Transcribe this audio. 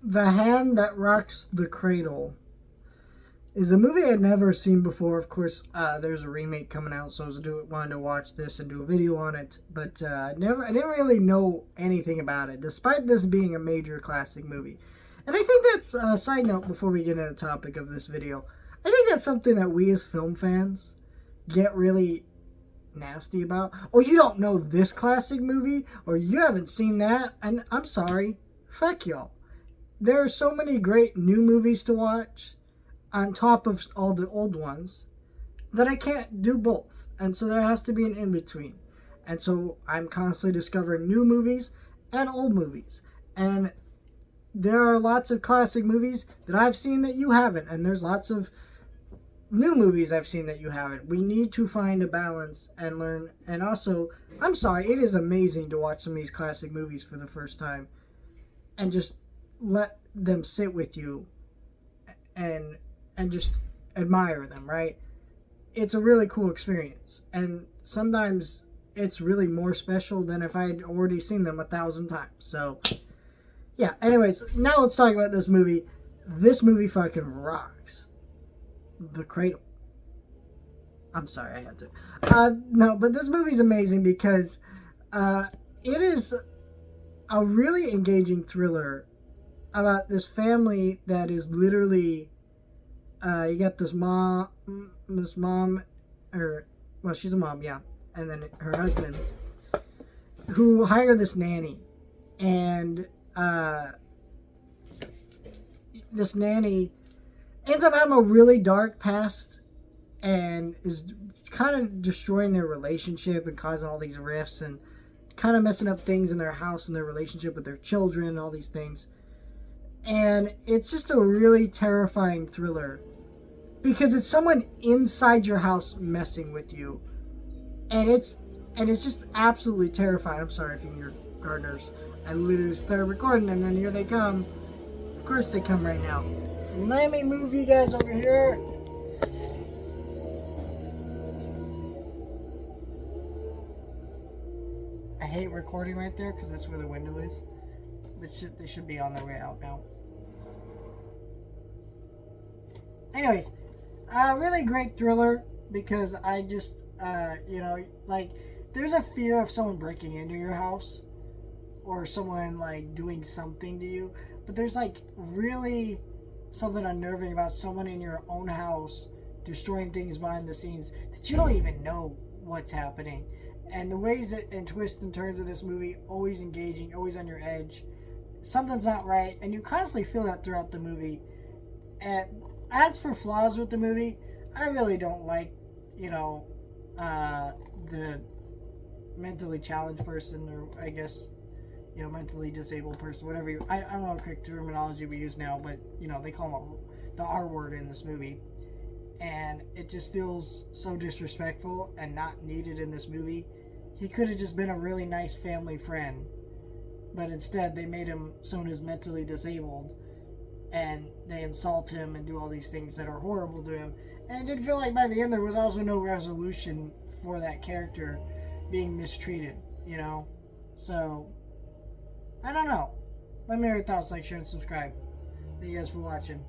The Hand That Rocks the Cradle is a movie I'd never seen before. Of course, there's a remake coming out, so I wanted to watch this and do a video on it. But I didn't really know anything about it, despite this being a major classic movie. And I think that's a side note before we get into the topic of this video. I think that's something that we as film fans get really nasty about. Oh, you don't know this classic movie, or you haven't seen that, and I'm sorry, fuck y'all. There are so many great new movies to watch on top of all the old ones that I can't do both. And so there has to be an in between. And so I'm constantly discovering new movies and old movies. And there are lots of classic movies that I've seen that you haven't. And there's lots of new movies I've seen that you haven't. We need to find a balance and learn. And also, I'm sorry, it is amazing to watch some of these classic movies for the first time and just let them sit with you and just admire them, right? It's a really cool experience. And sometimes it's really more special than if I'd already seen them 1,000 times. So, yeah. Anyways, now let's talk about this movie. This movie fucking rocks. The Cradle. I'm sorry, I had to. No, but this movie's amazing because it is a really engaging thriller about this family that is literally... you got this mom, or, well, she's a mom, yeah, and then her husband, who hire this nanny, and this nanny ends up having a really dark past, and is kind of destroying their relationship and causing all these rifts, and kind of messing up things in their house and their relationship with their children, and all these things. And it's just a really terrifying thriller because it's someone inside your house messing with you, and it's just absolutely terrifying. I'm sorry if you can hear gardeners. I literally started recording, and then here they come. Of course they come right now. Let me move you guys over here. I hate recording right there because that's where the window is. But they should be on their way out now. Anyways, really great thriller because I just, like, there's a fear of someone breaking into your house or someone, like, doing something to you. But there's, like, really something unnerving about someone in your own house destroying things behind the scenes that you don't even know what's happening. And the ways and twists and turns of this movie, always engaging, always on your edge. Something's not right, and you constantly feel that throughout the movie. And as for flaws with the movie, I really don't like, the mentally challenged person, or I guess, mentally disabled person, whatever I don't know what correct terminology we use now, but, they call him the R word in this movie. And it just feels so disrespectful and not needed in this movie. He could have just been a really nice family friend, but instead they made him someone who's mentally disabled, and they insult him and do all these things that are horrible to him. And it did feel like by the end there was also no resolution for that character being mistreated, So, I don't know. Let me know your thoughts, like, share, and subscribe. Thank you guys for watching.